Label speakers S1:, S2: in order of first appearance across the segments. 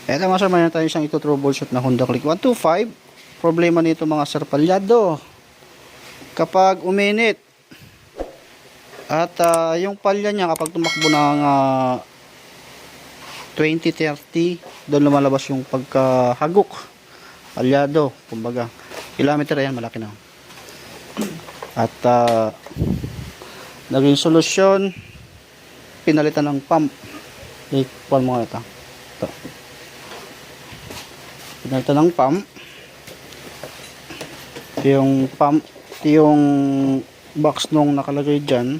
S1: Eto mga sir, mayroon tayo isang ito troubleshoot na Honda Click 125. Problema nito mga sir, palyado. Kapag uminit at yung palya niya kapag tumakbo ng 20-30, doon lumalabas yung pagkahagok. Palyado, kumbaga. Kilometer yan, malaki na. At naging solusyon, pinalitan ng pump. Ikpan mo ito. Ito. Pinalitan ng pump. Ito yung box nung nakalagay dyan.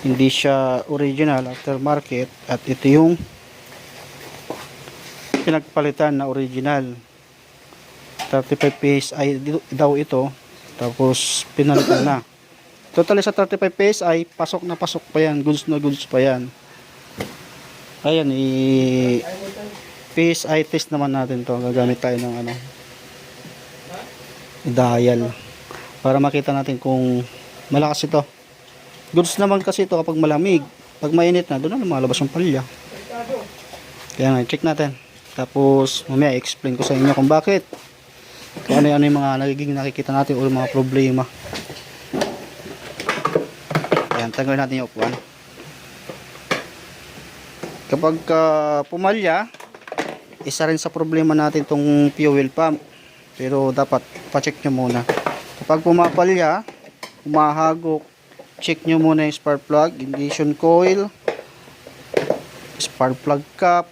S1: Hindi siya original, aftermarket. At ito yung pinagpalitan na original. 35 PSI daw ito. Tapos pinalitan na. Totally sa 35 PSI, pasok na pasok pa yan. Goods na goods pa yan. Ayan, PSI test naman natin to. Gagamit tayo ng dial para makita natin kung malakas ito. Goods naman kasi ito kapag malamig. Pag mainit na, doon na lumalabas yung palya. Kaya nga, check natin. Tapos mamaya explain ko sa inyo kung bakit. Kung ano yung mga nagiging nakikita natin o mga problema. Ayan, tanggalin natin yung upuan. Kapag pumalya, isa rin sa problema natin itong fuel pump. Pero dapat pa-check nyo muna. Kapag pumapalya, humahagok, check nyo muna yung spark plug, ignition coil, spark plug cap,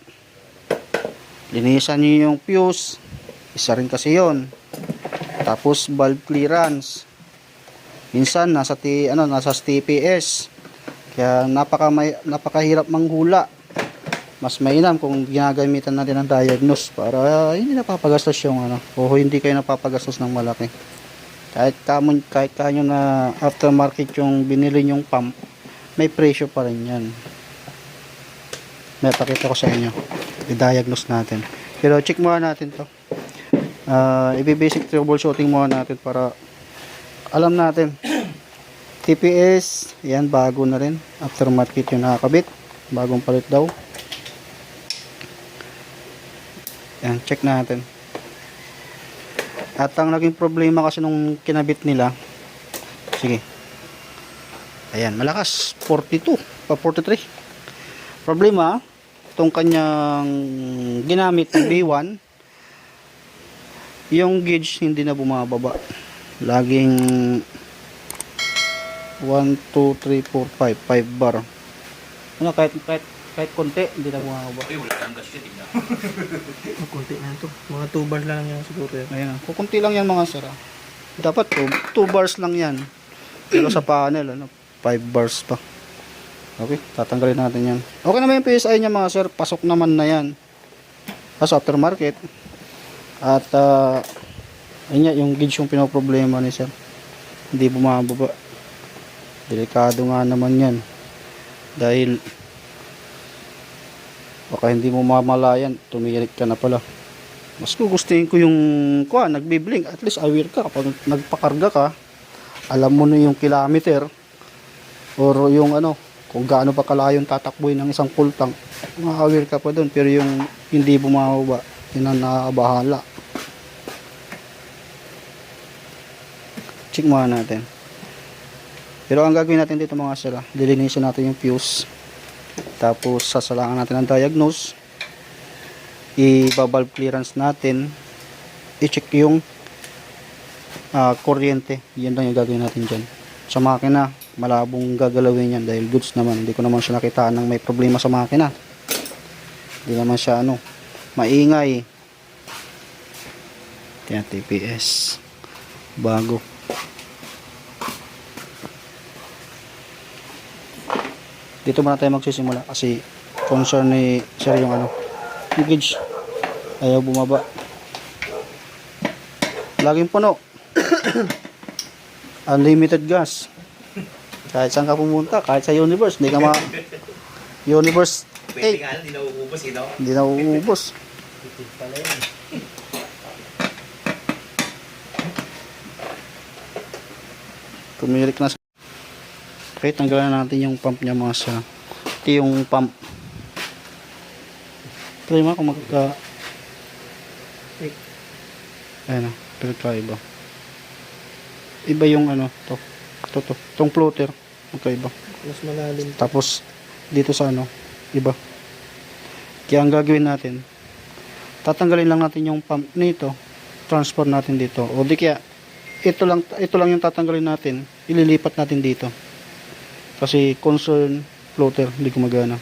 S1: linisan nyo yung fuse, isa rin kasi yon. Tapos valve clearance. Minsan nasa TPS. Kaya napakahirap manghula. Mas mainam kung ginagamitan natin ng diagnose para hindi napapagastos yung o hindi kayo napapagastos ng malaki. Kahit kanyo na aftermarket yung binili yung pump, may presyo pa rin yan. May pakita ko sa inyo. I-diagnose natin. Pero check muna natin to. I-basic troubleshooting muna natin para alam natin. TPS, yan bago na rin. Aftermarket yung nakakabit. Bagong palit daw. Yan, check natin. At ang naging problema kasi nung kinabit nila, sige. Ayan, malakas. 42, pa 43. Problema, itong kanyang ginamit ng B1, yung gauge hindi na bumababa. Laging 1, 2, 3, 4, 5 bar. Kahit konti, hindi na bumababa.
S2: Kunti na ito. Mga 2 bars lang yan siguro yan.
S1: Ayan, kukunti lang yan mga sir. Dapat 2 bars lang yan. Pero sa panel, 5 bars pa. Okay, tatanggalin natin yan. Okay naman yung PSI niya mga sir. Pasok naman na yan. Kaso aftermarket. At, ayun yung gauge yung pinoproblema ni sir. Hindi bumababa. Delikado nga naman yan. Dahil, baka hindi mo mamalayan, tumirik ka na pala. Mas gugustuhin ko yung nagbiblink, at least aware ka kapag nagpakarga ka, alam mo na yung kilometer or yung kung gaano pa kalayong tatakbuhin ng isang full tank, ma-aware ka pa doon. Pero yung hindi bumababa, yun ang nakabahala. Check muna natin. Pero ang gagawin natin dito mga sir, lilinisin natin yung fuse. Tapos sasalangan natin ang diagnose, i-valve clearance natin, i-check yung kuryente. Yan lang yung gagawin natin dyan. Sa makina, malabong gagalawin yan dahil goods naman. Hindi ko naman siya nakitaan ng may problema sa makina. Hindi naman siya maingay. Yan, TPS bago. Dito muna tayo magsisimula kasi concern ni sir yung yung gauge ayaw bumaba. Laging puno. Unlimited gas. Kahit saan ka pumunta, kahit sa universe, hindi ka universe 8.
S3: Pwede nga, hindi nauubos,
S1: Hindi na uubos. Tumirik na. Okay, tanggalan natin yung pump niya mga sa. Ito yung pump. Try mo kung magka...
S2: Eh,
S1: Ayan na, pinagkaiba. Iba yung ano, to. Tong floater, magkaiba.
S2: mas malalim.
S1: Tapos, dito sa ano, iba. Kaya ang gagawin natin, tatanggalin lang natin yung pump nito, transfer natin dito. O di kaya, ito lang yung tatanggalin natin, ililipat natin dito. Kasi concern floater, hindi gumagana.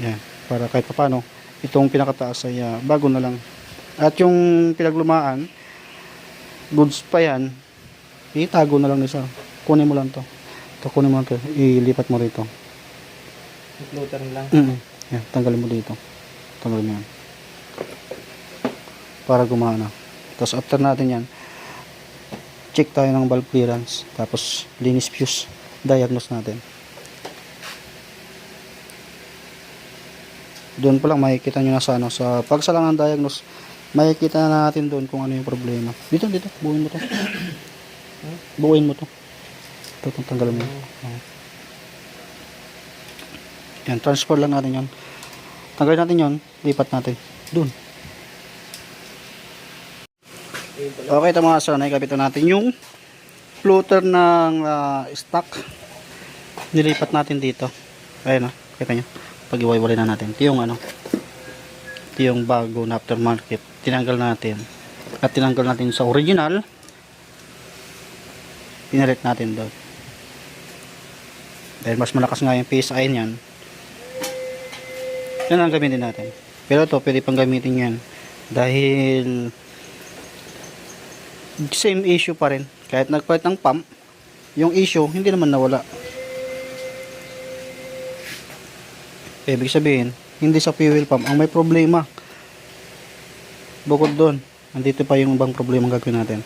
S1: Yan, para kahit paano, itong pinakataas ay bago na lang. At yung pinaglumaan, goods pa yan, itago na lang nisa. Kunin mo lang to. Kunin mo lang to, ilipat mo rito.
S2: Yung floater lang.
S1: Yan, tanggalin mo dito. Tanggalin mo yan. Para gumana. Tapos after natin yan, check tayo ng valve clearance. Tapos linis fuse. Diagnose natin. Doon pa lang makikita nyo na sa ano, sa pagsalang ng diagnose, makikita na natin doon kung ano yung problema. Dito, buuin mo to. Buuin mo to. Ito, tanggalin mo. Yan, transfer lang natin yan. Tanggalin natin yon, lipat natin. Doon. Okay, ito mga sir, naikabit natin yung floater ng stock. Nilipat natin dito. Ayan o, kita nyo. Pag-iwaiwalay na natin. Ito yung ano, ito yung bago na aftermarket. Tinanggal natin. At tinanggal natin sa original. Pinalit natin doon. Dahil mas malakas nga yung PSI niyan. Yan ang gamitin natin. Pero ito, pwede pang gamitin yan. Dahil same issue pa rin. Kahit nagpalit ng pump, yung issue, hindi naman nawala. Ibig sabihin, hindi sa fuel pump ang may problema. Bukod doon, andito pa yung ibang problema ang gagawin natin.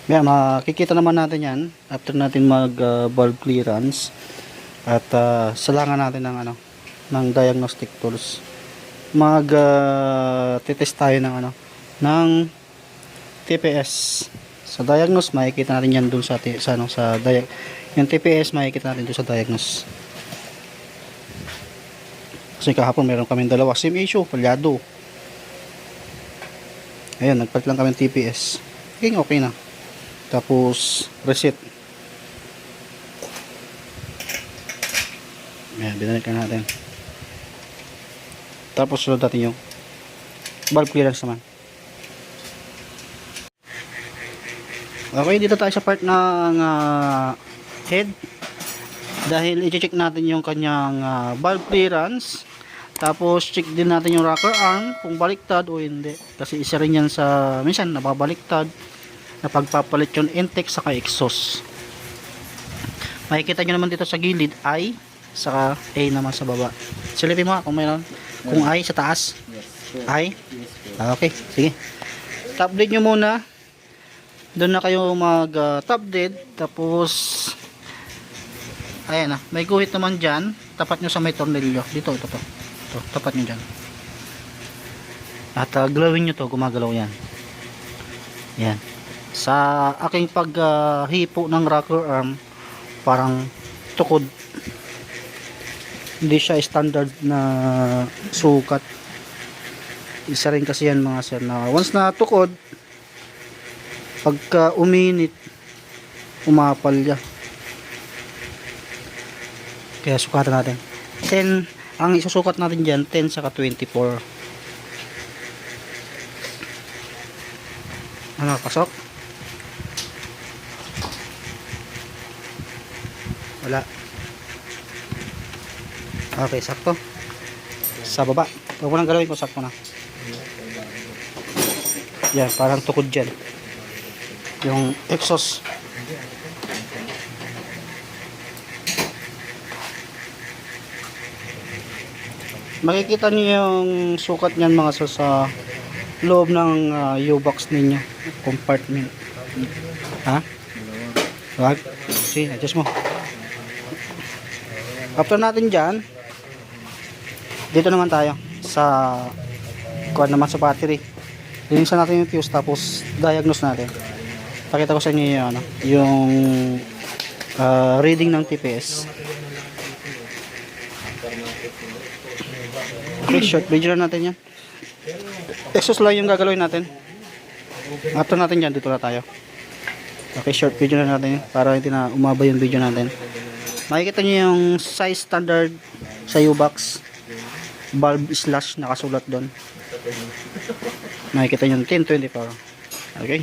S1: Yan, makikita naman natin yan after natin mag valve clearance at salangan natin ng ano, ng diagnostic tools. Titest tayo ng ano, ng TPS. Sa diagnose makikita natin yan doon sa ano, sa yung TPS makikita natin doon sa diagnose. Kasi kahapon meron kaming dalawa same issue, palyado. Ayun, nagpalit lang kami ng TPS. Okay na. Tapos reset. Ayan, binalik na natin. Tapos sunod natin yung valve clearance naman. Okay, dito tayo sa part ng head. Dahil i-check natin yung kanyang valve clearance. Tapos check din natin yung rocker arm kung baliktad o hindi. Kasi isa rin yan sa minsan nababaliktad na pagpapalit yung intake saka exhaust. Makikita nyo naman dito sa gilid I saka A naman sa baba. Silipin mo kung mayroon. Kung I sa taas. I. Okay, sige. Top dead nyo muna. Doon na kayo mag top dead. Tapos ayan na. May guhit naman dyan. Tapat nyo sa may tornilyo. Dito, ito. Ito, tapat nyo dyan. At glowing nyo to. Gumagalaw yan. Yan. Sa aking paghipo ng rocker arm, parang tukod. Hindi siya standard na sukat. Isa rin kasi yan mga sir na once na tukod, pagka uminit, umapal ya. Kaya sukatan natin. 10, ang isusukat natin dyan, 10 saka 24. Ano, pasok? Wala. Okay, sakto. Sa baba. Huwag mo nang galawin ko, sakto na. Yan, parang tukod dyan. Yung exhaust. Makikita niyo yung sukat niyan mga sa loob ng U-box ninyo. Compartment. Ha? Wag. See, adjust mo. After natin dyan, dito naman tayo sa kuha naman sa battery. Linisan natin yung fuse tapos diagnose natin. Pakita ko sa inyo yung, ano, yung reading ng TPS. Okay, short video na natin yan. Exhaust lang yung gagalawin natin. After natin yan, dito na tayo. Okay, short video na natin yan para hindi na umaba yung video natin. Makikita nyo yung size standard sa U-Box. Valve slash nakasulat doon. Makikita nyo 1024. Okay.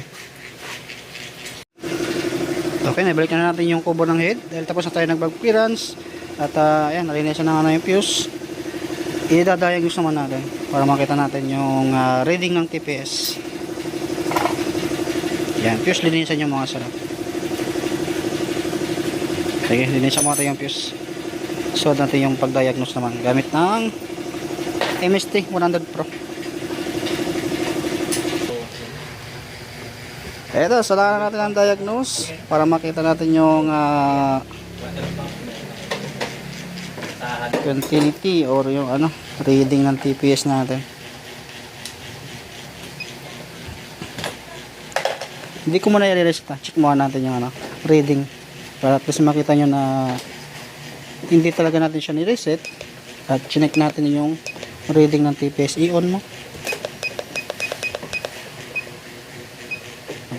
S1: Okay, nabalik na natin yung kubo ng head. Dahil tapos na tayo nag-valve clearance. At ayan, nalinisan na nga na yung fuse. I-diagnose naman natin para makita natin yung reading ng TPS. Yan, fuse linisan yung mga sarap. Sige, linisan mo natin yung fuse. So natin yung pag-diagnose naman gamit ng MST 100 Pro. Eto, salamat natin ang diagnose para makita natin yung continuity or yung reading ng TPS natin. Hindi ko muna i-reset. Check muna natin yung reading para at least makita nyo na hindi talaga natin siya ni-reset at chinek natin yung reading ng TPS. I-on mo.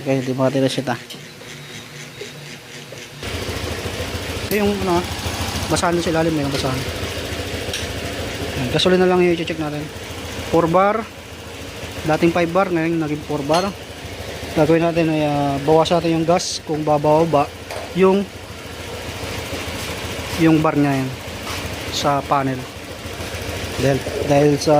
S1: Okay, hindi mo natin reset So yung basahan din sa ilalim, may basahan. Gasolina lang yung i-check natin. 4 bar, dating 5 bar, ngayon naging 4 bar. Gagawin natin ay bawasan natin yung gas kung bababa yung bar niya yan sa panel. Dahil sa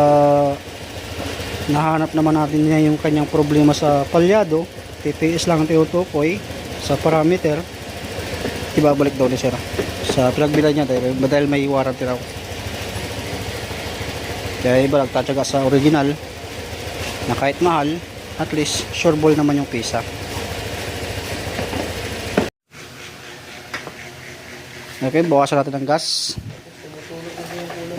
S1: nahanap naman natin niya yung kanyang problema sa palyado, TPS lang ang tinutukoy sa parameter, ibabalik daw ni sir sa pinagbilad niya dahil may warranty raw. Kaya iba nagtatsaga sa original na kahit mahal, at least sure ball naman yung pisa. Okay, bawasan natin ng gas.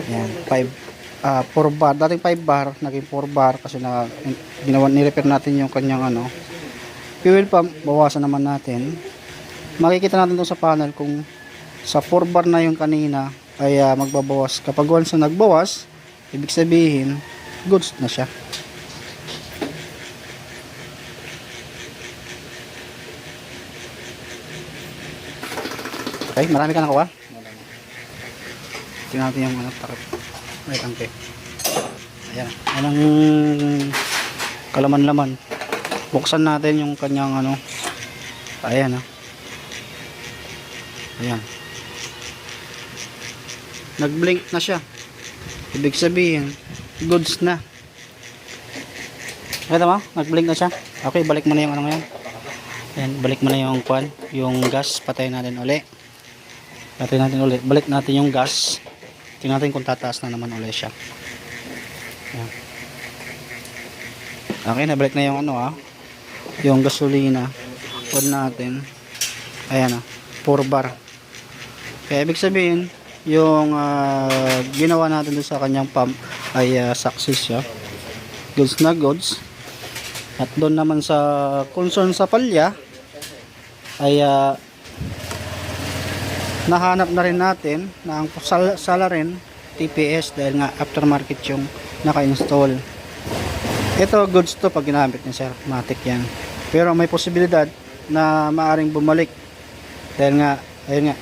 S1: Ayan, 4 bar, dating 5 bar naging 4 bar kasi ni-repair natin yung kanyang fuel pump. Bawasan naman natin. Makikita natin doon sa panel kung sa 4 bar na yung kanina ay magbabawas. Kapag once na nagbawas, ibig sabihin goods na siya. Okay, marami ka nakuha? Tingnan natin yung takip. May tangke. Ayan. Anong kalaman-laman. Buksan natin yung kanyang ayan ayan. Nag-blink na siya. Ibig sabihin, goods na. Ito mo, nag-blink na siya. Okay, balik mo na yung ngayon. Ayan, balik mo na yung yung gas, patayin natin uli. Patayin natin uli. Balik natin yung gas. Tingnan natin kung tataas na naman uli siya. Ayan. Okay, nabalik na yung yung gasolina. On natin. Ayan 4 bar. Kaya ibig sabihin, yung ginawa natin doon sa kanyang pump ay success siya. Goods na goods. At doon naman sa concern sa palya ay nahanap na rin natin na ang sala rin TPS dahil nga aftermarket yung naka-install. Ito goods to pag ginamit niya sir, matic yan. Pero may posibilidad na maaring bumalik dahil nga ayun nga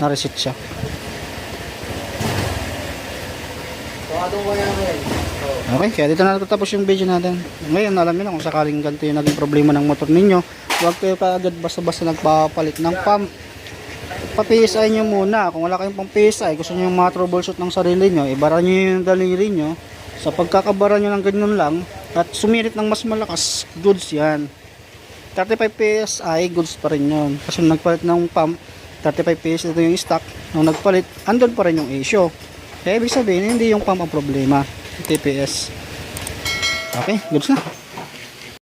S1: na-reset siya. Okay, kaya dito na natapos yung video natin. Ngayon alam niyo na kung sakaling ganito yung naging problema ng motor ninyo, huwag kayo kaagad basta-basta nagpapalit ng pump. Pa-PSI nyo muna. Kung wala kayong pang PSI, gusto nyo yung mga troubleshoot ng sarili nyo, ibara nyo yung daliri nyo. Sa pagkakabara nyo ng ganyan lang at sumirit ng mas malakas, goods yan. 35 PSI, goods pa rin yun. Kasi nung nagpalit ng pump, 35 PSI ito yung stock. Nung nagpalit, andun pa rin yung issue. Kaya ibig sabihin, hindi yung pump ang problema. TPS. Okay, goods na.